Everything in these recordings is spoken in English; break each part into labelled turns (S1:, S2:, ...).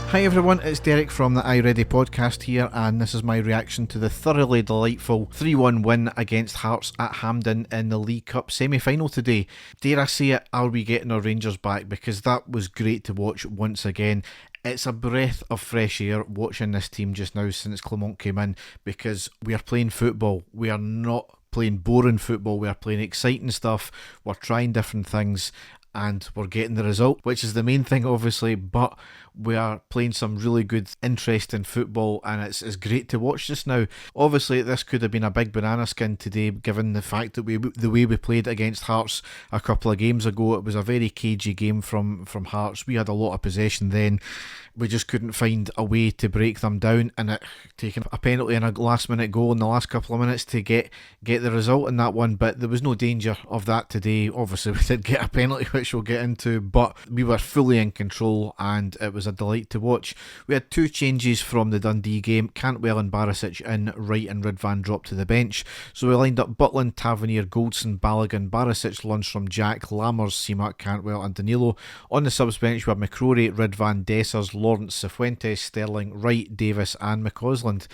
S1: Hi everyone, it's Derek from the iReady podcast here, and this is my reaction to the thoroughly delightful 3-1 win against Hearts at Hampden in the League Cup semi-final today. Dare I say it, are we getting our Rangers back? Because that was great to watch once again. It's a breath of fresh air watching this team just now since Clement came in, because we are playing football. We are not playing boring football, we are playing exciting stuff, we're trying different things, and we're getting the result, which is the main thing obviously, but we are playing some really good, interesting football, and it's great to watch just now. Obviously this could have been a big banana skin today, given the fact that the way we played against Hearts a couple of games ago. It was a very cagey game from Hearts. We had a lot of possession then, we just couldn't find a way to break them down, and it taking a penalty and a last minute goal in the last couple of minutes to get the result in that one. But there was no danger of that today. Obviously we did get a penalty, which we'll get into, but we were fully in control and it was a delight to watch. We had two changes from the Dundee game. Cantwell and Barisic in, Wright and Ridvan dropped to the bench. So we lined up Butland, Tavernier, Goldson, Balogun, Barisic, Lundstrom, Jack, Lammers, Seamark, Cantwell and Danilo. On the subs bench we had McCrory, Ridvan, Dessers, Lawrence, Cifuentes, Sterling, Wright, Davis and McCausland.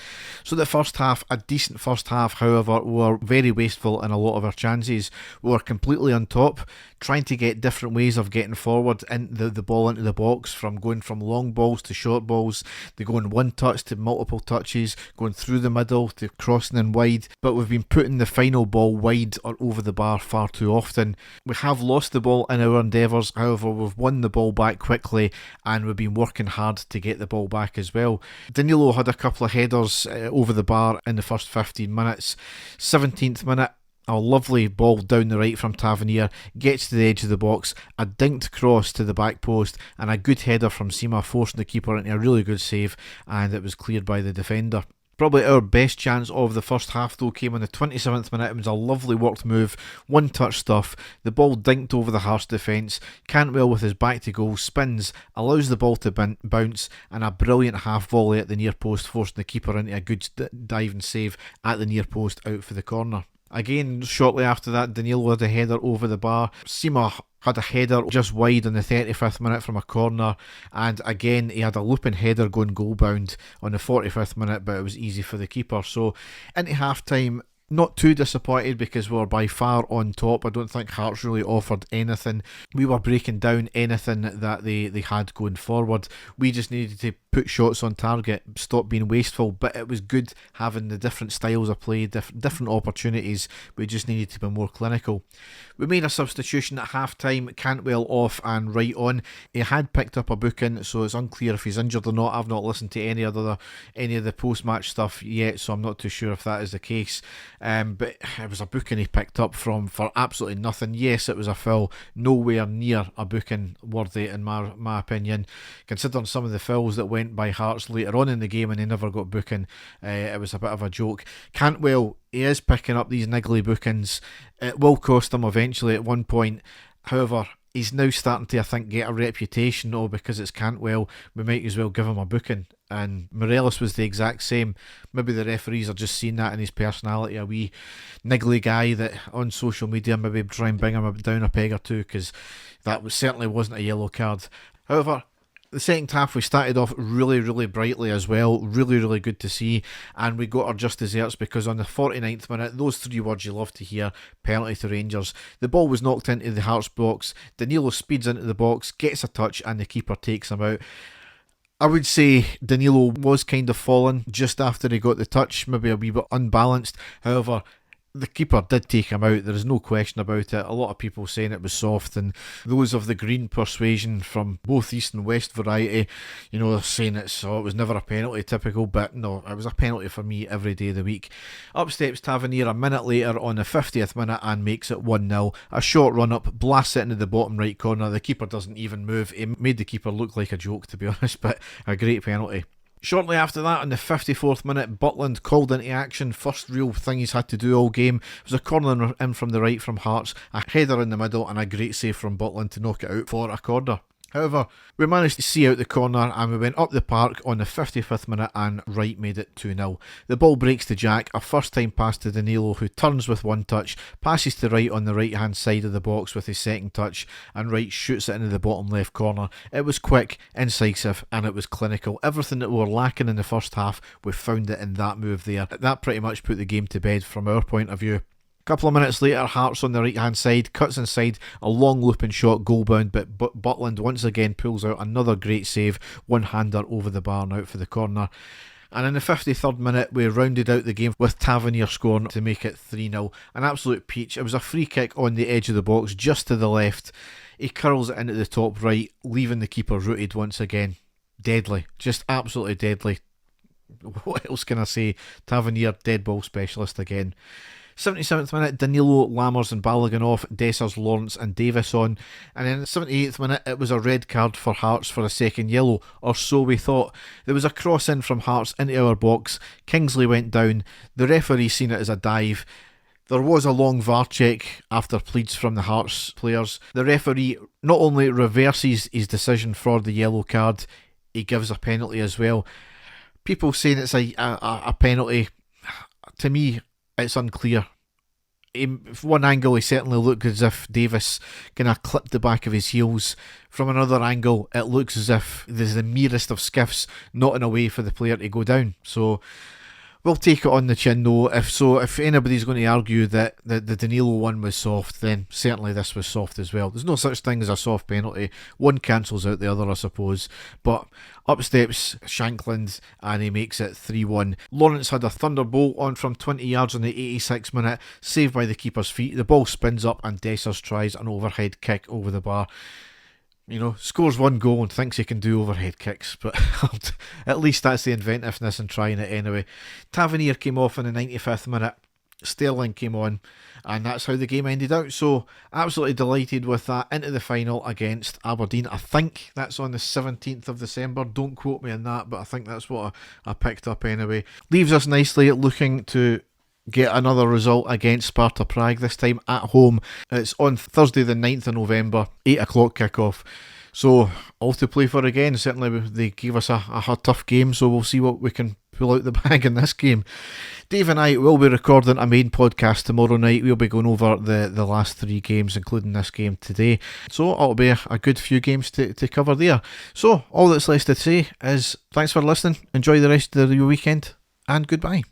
S1: So the first half, a decent first half, however, we were very wasteful in a lot of our chances. We were completely on top, trying to get different ways of getting forward in the ball into the box, from going from long balls to short balls, to going one touch to multiple touches, going through the middle to crossing in wide, but we've been putting the final ball wide or over the bar far too often. We have lost the ball in our endeavours, however we've won the ball back quickly and we've been working hard to get the ball back as well. Danilo had a couple of headers over the bar in the first 15 minutes. 17th minute, a lovely ball down the right from Tavernier, gets to the edge of the box, a dinked cross to the back post and a good header from Sima, forcing the keeper into a really good save, and it was cleared by the defender. Probably our best chance of the first half though came on the 27th minute. It was a lovely worked move, one touch stuff, the ball dinked over the Hearts defence, Cantwell with his back to goal spins, allows the ball to bounce, and a brilliant half volley at the near post, forcing the keeper into a good dive and save at the near post out for the corner. Again, shortly after that, Danilo had a header over the bar. Sima had a header just wide on the 35th minute from a corner, and again he had a looping header going goal bound on the 45th minute, but it was easy for the keeper. So into half time, not too disappointed because we were by far on top. I don't think Hearts really offered anything. We were breaking down anything that they had going forward. We just needed to put shots on target, stop being wasteful, but it was good having the different styles of play, different opportunities. We just needed to be more clinical. We made a substitution at half time, Cantwell off and Wright on. He had picked up a booking, so it's unclear if he's injured or not. I've not listened to any of the post-match stuff yet, so I'm not too sure if that is the case. But it was a booking he picked up for absolutely nothing. Yes, it was a foul, nowhere near a booking worthy in my opinion, considering some of the fouls that went by Hearts later on in the game and they never got booking. It was a bit of a joke. Cantwell, he is picking up these niggly bookings. It will cost him eventually at one point. However, he's now starting to, I think, get a reputation, because it's Cantwell, we might as well give him a booking. And Morelos was the exact same. Maybe the referees are just seeing that in his personality, a wee niggly guy that on social media maybe try and bring him down a peg or two, because certainly wasn't a yellow card. However, the second half we started off really, really brightly as well. Really, really good to see. And we got our just desserts, because on the 49th minute, those three words you love to hear, penalty to Rangers. The ball was knocked into the Hearts box. Danilo speeds into the box, gets a touch, and the keeper takes him out. I would say Danilo was kind of falling just after he got the touch, maybe a wee bit unbalanced. However, the keeper did take him out, there is no question about it. A lot of people saying it was soft, and those of the green persuasion from both east and west variety, saying it was never a penalty, typical, but no, it was a penalty for me every day of the week. Up steps Tavernier a minute later on the 50th minute and makes it 1-0. A short run up, blasts it into the bottom right corner. The keeper doesn't even move. It made the keeper look like a joke, to be honest, but a great penalty. Shortly after that, on the 54th minute, Butland called into action. First real thing he's had to do all game. It was a corner in from the right from Hearts, a header in the middle, and a great save from Butland to knock it out for a corner. However, we managed to see out the corner and we went up the park on the 55th minute and Wright made it 2-0. The ball breaks to Jack, a first time pass to Danilo who turns with one touch, passes to Wright on the right hand side of the box with his second touch, and Wright shoots it into the bottom left corner. It was quick, incisive and it was clinical. Everything that we were lacking in the first half, we found it in that move there. That pretty much put the game to bed from our point of view. Couple of minutes later, Hearts on the right hand side, cuts inside, a long looping shot, goal bound, but Butland once again pulls out another great save, one-hander over the bar and out for the corner. And in the 53rd minute, we rounded out the game with Tavernier scoring to make it 3-0. An absolute peach. It was a free kick on the edge of the box, just to the left. He curls it into the top right, leaving the keeper rooted once again. Deadly. Just absolutely deadly. What else can I say? Tavernier, dead ball specialist again. 77th minute, Danilo, Lammers and Balogun off, Dessers, Lawrence and Davis on. And then 78th minute, it was a red card for Hearts for a second yellow, or so we thought. There was a cross in from Hearts into our box, Kingsley went down, the referee seen it as a dive. There was a long VAR check after pleads from the Hearts players. The referee not only reverses his decision for the yellow card, he gives a penalty as well. People saying it's a penalty, to me, it's unclear. From one angle, he certainly looked as if Davis kind of clipped the back of his heels. From another angle, it looks as if there's the merest of skiffs, not in a way for the player to go down. So we'll take it on the chin though. If anybody's going to argue that the Danilo one was soft, then certainly this was soft as well. There's no such thing as a soft penalty. One cancels out the other, I suppose. But up steps Shankland and he makes it 3-1. Lawrence had a thunderbolt on from 20 yards on the 86th minute, saved by the keeper's feet. The ball spins up and Dessers tries an overhead kick over the bar. You know, scores one goal and thinks he can do overhead kicks, but at least that's the inventiveness in trying it anyway. Tavernier came off in the 95th minute, Sterling came on, and that's how the game ended out. So absolutely delighted with that. Into the final against Aberdeen. I think that's on the 17th of December. Don't quote me on that, but I think that's what I picked up anyway. Leaves us nicely looking to get another result against Sparta Prague, this time at home. It's on Thursday the 9th of November, 8 o'clock kickoff. So all to play for again. Certainly they gave us a tough game, so we'll see what we can pull out the bag in this game. Dave and I will be recording a main podcast tomorrow night. We'll be going over the last three games, including this game today. So it'll be a good few games to cover there. So all that's left to say is thanks for listening. Enjoy the rest of your weekend and goodbye.